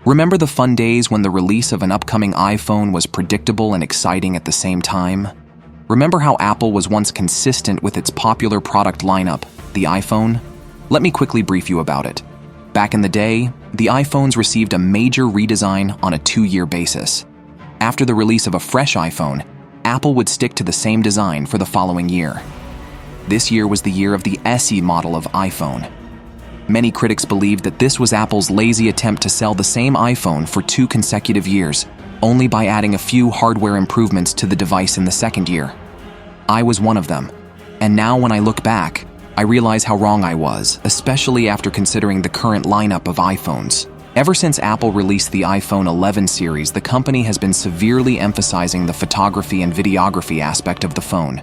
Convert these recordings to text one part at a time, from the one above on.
Remember the fun days when the release of an upcoming iPhone was predictable and exciting at the same time? Remember how Apple was once consistent with its popular product lineup, the iPhone? Let me quickly brief you about it. Back in the day, the iPhones received a major redesign on a 2-year basis. After the release of a fresh iPhone, Apple would stick to the same design for the following year. This year was the year of the SE model of iPhone. Many critics believed that this was Apple's lazy attempt to sell the same iPhone for 2 consecutive years, only by adding a few hardware improvements to the device in the second year. I was one of them, and now when I look back, I realize how wrong I was, especially after considering the current lineup of iPhones. Ever since Apple released the iPhone 11 series, the company has been severely emphasizing the photography and videography aspect of the phone.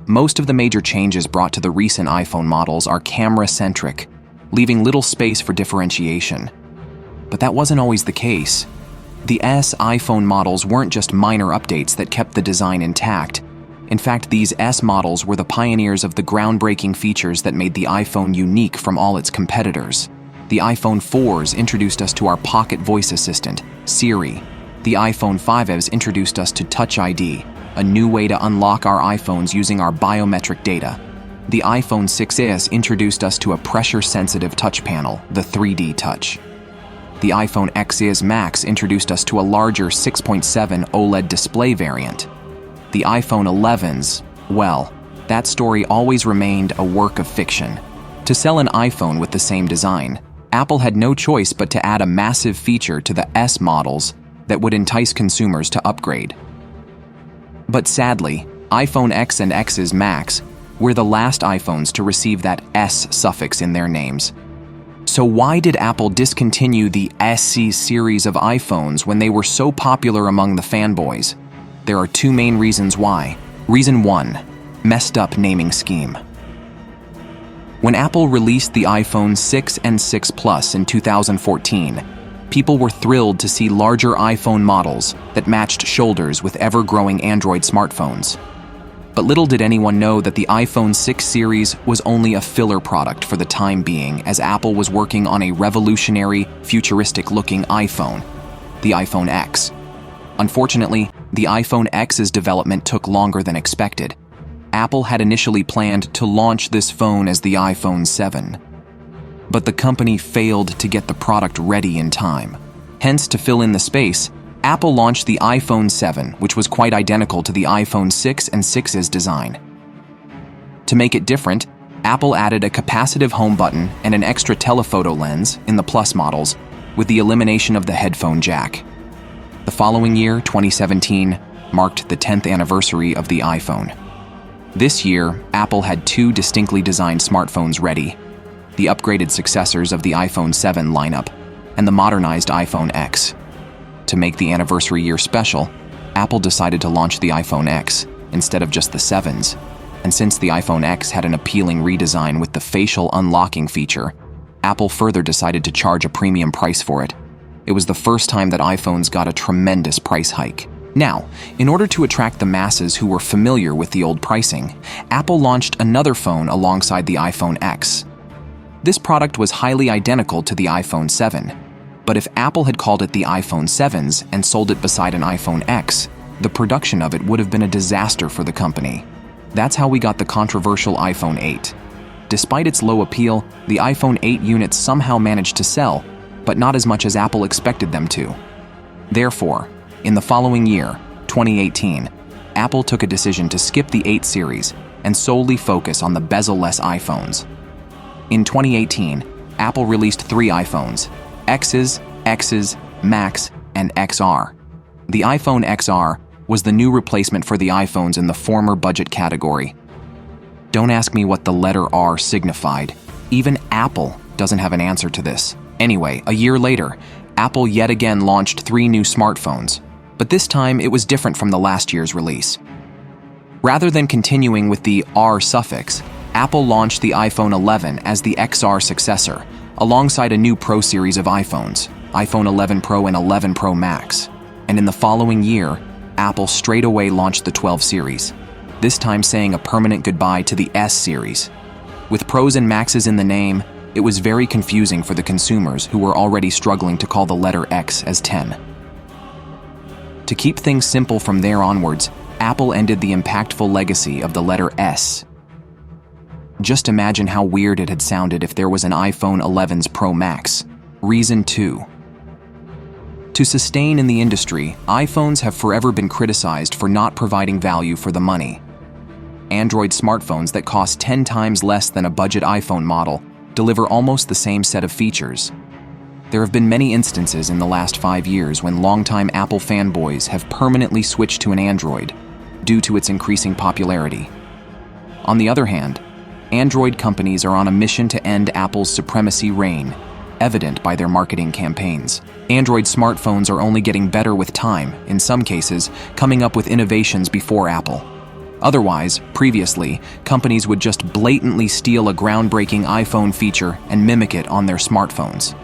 Most of the major changes brought to the recent iPhone models are camera-centric, leaving little space for differentiation. But that wasn't always the case. The S iPhone models weren't just minor updates that kept the design intact. In fact, these S models were the pioneers of the groundbreaking features that made the iPhone unique from all its competitors. The iPhone 4s introduced us to our pocket voice assistant, Siri. The iPhone 5s introduced us to Touch ID, a new way to unlock our iPhones using our biometric data. The iPhone 6s introduced us to a pressure-sensitive touch panel, the 3D Touch. The iPhone XS Max introduced us to a larger 6.7 OLED display variant. The iPhone 11s, well, that story always remained a work of fiction. To sell an iPhone with the same design, Apple had no choice but to add a massive feature to the S models that would entice consumers to upgrade. But sadly, iPhone X and XS Max were the last iPhones to receive that S suffix in their names. So why did Apple discontinue the SE series of iPhones when they were so popular among the fanboys? There are 2 main reasons why. Reason 1, messed up naming scheme. When Apple released the iPhone 6 and 6 Plus in 2014, people were thrilled to see larger iPhone models that matched shoulders with ever-growing Android smartphones. But little did anyone know that the iPhone 6 series was only a filler product for the time being, as Apple was working on a revolutionary, futuristic-looking iPhone, the iPhone X. Unfortunately, the iPhone X's development took longer than expected. Apple had initially planned to launch this phone as the iPhone 7. But the company failed to get the product ready in time. Hence, to fill in the space, Apple launched the iPhone 7, which was quite identical to the iPhone 6 and 6's design. To make it different, Apple added a capacitive home button and an extra telephoto lens in the Plus models, with the elimination of the headphone jack. The following year, 2017, marked the 10th anniversary of the iPhone. This year, Apple had 2 distinctly designed smartphones ready: the upgraded successors of the iPhone 7 lineup and the modernized iPhone X. To make the anniversary year special, Apple decided to launch the iPhone X instead of just the 7s. And since the iPhone X had an appealing redesign with the facial unlocking feature, Apple further decided to charge a premium price for it. It was the first time that iPhones got a tremendous price hike. Now, in order to attract the masses who were familiar with the old pricing, Apple launched another phone alongside the iPhone X. This product was highly identical to the iPhone 7. But if Apple had called it the iPhone 7s and sold it beside an iPhone X, the production of it would have been a disaster for the company. That's how we got the controversial iPhone 8. Despite its low appeal, the iPhone 8 units somehow managed to sell, but not as much as Apple expected them to. Therefore, in the following year, 2018, Apple took a decision to skip the 8 series and solely focus on the bezel-less iPhones. In 2018, Apple released 3 iPhones: X's, X's, Max, and XR. The iPhone XR was the new replacement for the iPhones in the former budget category. Don't ask me what the letter R signified. Even Apple doesn't have an answer to this. Anyway, a year later, Apple yet again launched 3 new smartphones, but this time it was different from the last year's release. Rather than continuing with the R suffix, Apple launched the iPhone 11 as the XR successor, alongside a new Pro series of iPhones, iPhone 11 Pro and 11 Pro Max. And in the following year, Apple straight away launched the 12 series, this time saying a permanent goodbye to the S series. With Pros and Maxes in the name, it was very confusing for the consumers who were already struggling to call the letter X as 10. To keep things simple from there onwards, Apple ended the impactful legacy of the letter S. Just imagine how weird it had sounded if there was an iPhone 11's Pro Max. Reason 2. To sustain in the industry, iPhones have forever been criticized for not providing value for the money. Android smartphones that cost 10 times less than a budget iPhone model deliver almost the same set of features. There have been many instances in the last 5 years when longtime Apple fanboys have permanently switched to an Android due to its increasing popularity. On the other hand, Android companies are on a mission to end Apple's supremacy reign, evident by their marketing campaigns. Android smartphones are only getting better with time, in some cases, coming up with innovations before Apple. Otherwise, previously, companies would just blatantly steal a groundbreaking iPhone feature and mimic it on their smartphones.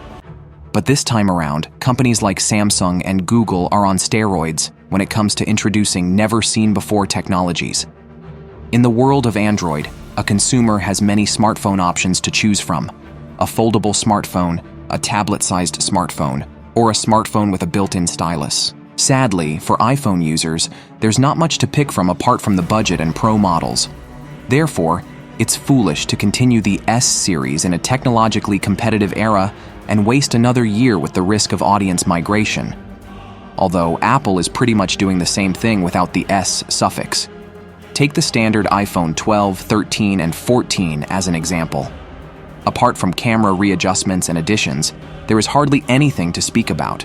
But this time around, companies like Samsung and Google are on steroids when it comes to introducing never-seen-before technologies. In the world of Android, a consumer has many smartphone options to choose from: a foldable smartphone, a tablet-sized smartphone, or a smartphone with a built-in stylus. Sadly, for iPhone users, there's not much to pick from apart from the budget and Pro models. Therefore, it's foolish to continue the S series in a technologically competitive era and waste another year with the risk of audience migration. Although Apple is pretty much doing the same thing without the S suffix. Take the standard iPhone 12, 13, and 14 as an example. Apart from camera readjustments and additions, there is hardly anything to speak about.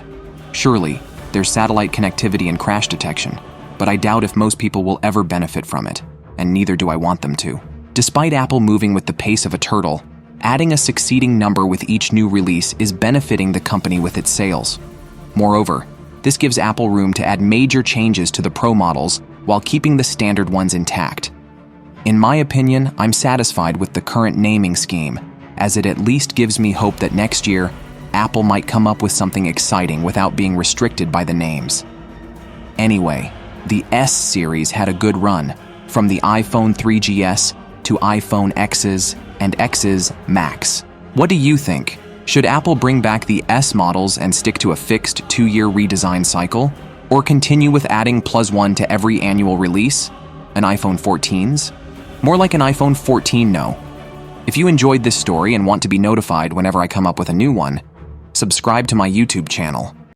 Surely, there's satellite connectivity and crash detection, but I doubt if most people will ever benefit from it, and neither do I want them to. Despite Apple moving with the pace of a turtle, adding a succeeding number with each new release is benefiting the company with its sales. Moreover, this gives Apple room to add major changes to the Pro models while keeping the standard ones intact. In my opinion, I'm satisfied with the current naming scheme, as it at least gives me hope that next year, Apple might come up with something exciting without being restricted by the names. Anyway, the S series had a good run, from the iPhone 3GS to iPhone X's and X's Max. What do you think? Should Apple bring back the S models and stick to a fixed 2-year redesign cycle? Or continue with adding +1 to every annual release? An iPhone 14s? More like an iPhone 14 no. If you enjoyed this story and want to be notified whenever I come up with a new one, subscribe to my YouTube channel.